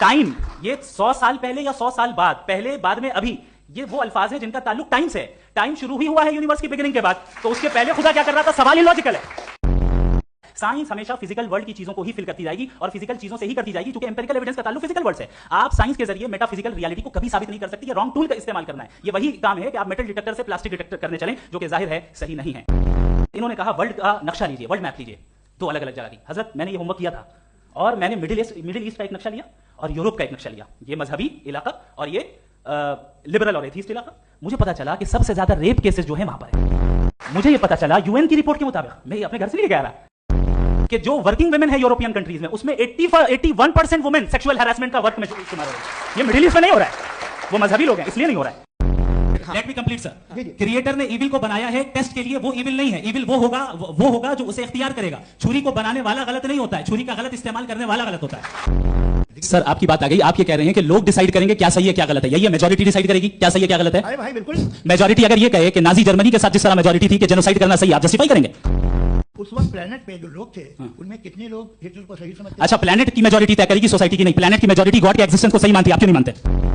Time, ये 100 साल पहले या 100 साल बाद, पहले बाद में अभी, ये वो अल्फाज है जिनका ताल्लुक टाइम से है। टाइम शुरू ही हुआ है यूनिवर्स की बिगिनिंग के बाद, तो उसके पहले खुदा क्या कर रहा था? सवाल ही लॉजिकल है। साइंस हमेशा फिजिकल वर्ल्ड की चीजों को ही फिल करती जाएगी और फिजिकल चीजों से ही करती जाएगी, क्योंकि एम्पिरिकल एविडेंस का ताल्लुक फिजिकल वर्ल्ड से। आप साइंस के जरिए मेटाफिजिकल रियलिटी को कभी साबित नहीं कर सकती। ये रॉन्ग टूल का इस्तेमाल करना है। ये वही काम है कि आप मेटल डिटेक्टर से प्लास्टिक डिटेक्टर करने चलें, जो कि जाहिर है सही नहीं है। इन्होंने कहा वर्ल्ड का नक्शा लीजिए, वर्ल्ड मैप लीजिए, दो अलग अलग जगह की। हजरत मैंने ये होमवर्क किया था और मैंने मिडिल ईस्ट का एक नक्शा लिया और यूरोप का एक नक्शा लिया, ये मजहबी इलाका और ये लिबरल और एथीस्ट इलाका। मुझे पता चला कि सबसे ज्यादा रेप केसेस जो है वहां पर है। मुझे ये पता चला यूएन की रिपोर्ट के मुताबिक, मैं अपने घर से लेके आ रहा, कि जो वर्किंग वुमेन है यूरोपियन कंट्रीज में, उसमें 81% वुमेन सेक्सुअल हैरेसमेंट का वर्क में शुमार हो रही है। ये मिडिल ईस्ट में नहीं हो रहा है, वो मजहबी लोग हैं इसलिए नहीं हो रहा है। Let me complete sir. Creator ने इविल को बनाया है टेस्ट के लिए, वो इविल नहीं है। इविल वो होगा जो उसे इख्तियार करेगा। छुरी को बनाने वाला गलत नहीं होता है, छुरी का गलत इस्तेमाल करने वाला गलत होता है। सर आपकी बात आ गई, आप ये कह रहे हैं कि लोग डिसाइड करेंगे क्या सही है क्या गलत है, यही मेजॉरिटी डिसाइड करेगी क्या सही है क्या गलत है? अरे भाई बिल्कुल। मेजॉरिटी अगर ये कहे कि नाजी जर्मनी के साथ जिस तरह मेजॉरिटी थी कि जेनोसाइड करना सही, आप जस्टिफाई करेंगे? उस वक्त प्लेनेट पे जो लोग थे उनमें कितने लोग हिटलर को सही समझते? अच्छा, प्लेनेट की मेजॉरिटी तय करेगी, सोसाइटी की नहीं। प्लेनेट की मेजॉरिटी गॉड के एग्जिस्टेंस को सही मानती है, आप क्यों नहीं मानते?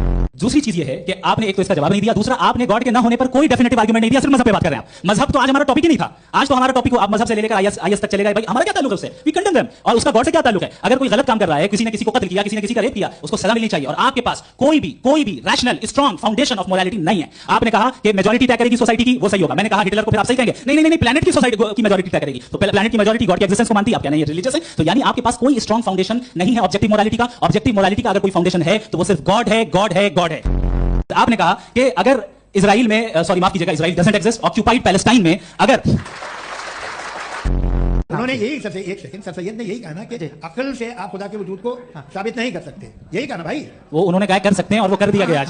दूसरी चीज ये है कि आपने एक तो इसका जवाब नहीं दिया, दूसरा आपने गॉड के ना होने पर कोई डेफिनेटिव आर्गुमेंट नहीं दिया, सिर्फ मजहब पे बात कर रहे हैं आप। मजहब तो आज हमारा टॉपिक ही नहीं था। आज तो हमारा टॉपिक आप मजहब से लेकर आईएस तक चलेगा। भाई हमारा क्या ताल्लुक है उससे? We condemn them. और उसका गॉड से क्या ताल्लुक है? अगर कोई गलत काम कर रहा है, किसी ने किसी को कत्ल किया, किसी ने किसी का रेप किया, उसको सजा मिलनी चाहिए। और आपके पास कोई भी rational strong foundation of morality नहीं है। आपने कहा कि मेजॉरिटी तय करेगी सोसाइटी की, वो सही होगा। मैंने कहा हिटलर को फिर आप सही कहेंगे? नहीं नहीं नहीं, प्लेनेट की सोसाइटी की मेजॉरिटी तय करेगी। तो प्लेनेट की मेजॉरिटी गॉड के एग्जिस्टेंस को मानती है, आप कहना ये रिलीजियस है। तो यानी आपके पास कोई स्ट्रॉन्ग फाउंडेशन नहीं है ऑब्जेक्टिव मोरालिटी का। ऑब्जेक्टिव मोरालिटी का अगर कोई फाउंडेशन है तो वो सिर्फ गॉड है, गॉड है, गॉड है। आपने कहा कि अगर इजराइल में, सॉरी माफ कीजिएगा, Israel doesn't exist, occupied Palestine में अगर उन्होंने यही एक सेकंड सर सैयद ने यही कहा ना कि अक्ल से आप खुदा के वजूद को साबित नहीं कर सकते, यही कहा ना भाई। वो उन्होंने कहा कर सकते हैं और वो कर दिया गया आज।